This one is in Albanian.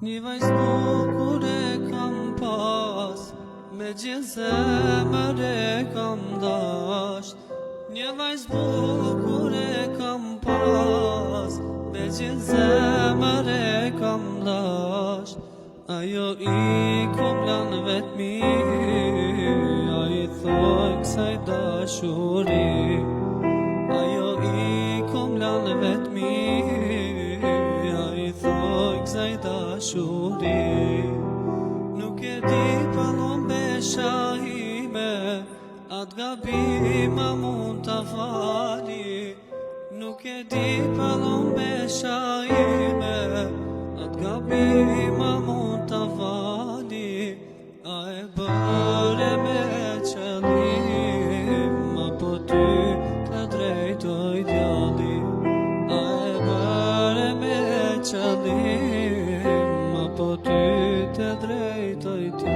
Një vajzë bukur e kam pas, me gjithë zemër e kam dasht. Një vajzë bukur e kam pas, me gjithë zemër e kam dasht. Ajo i kom lanë vetëmi, a i thoj kësaj dashuri. Ajo i kom lanë vetëmi, a i thoj kësaj dashuri. Nuk e di pëllon besha ime, atë gabima mund t'a fali. Nuk e di pëllon besha ime, atë gabima mund t'a fali. A e bëre me qëllim, apo ty të drejtoj djalli. A e bëre me qëllim, apo ty të drejtoj djalli.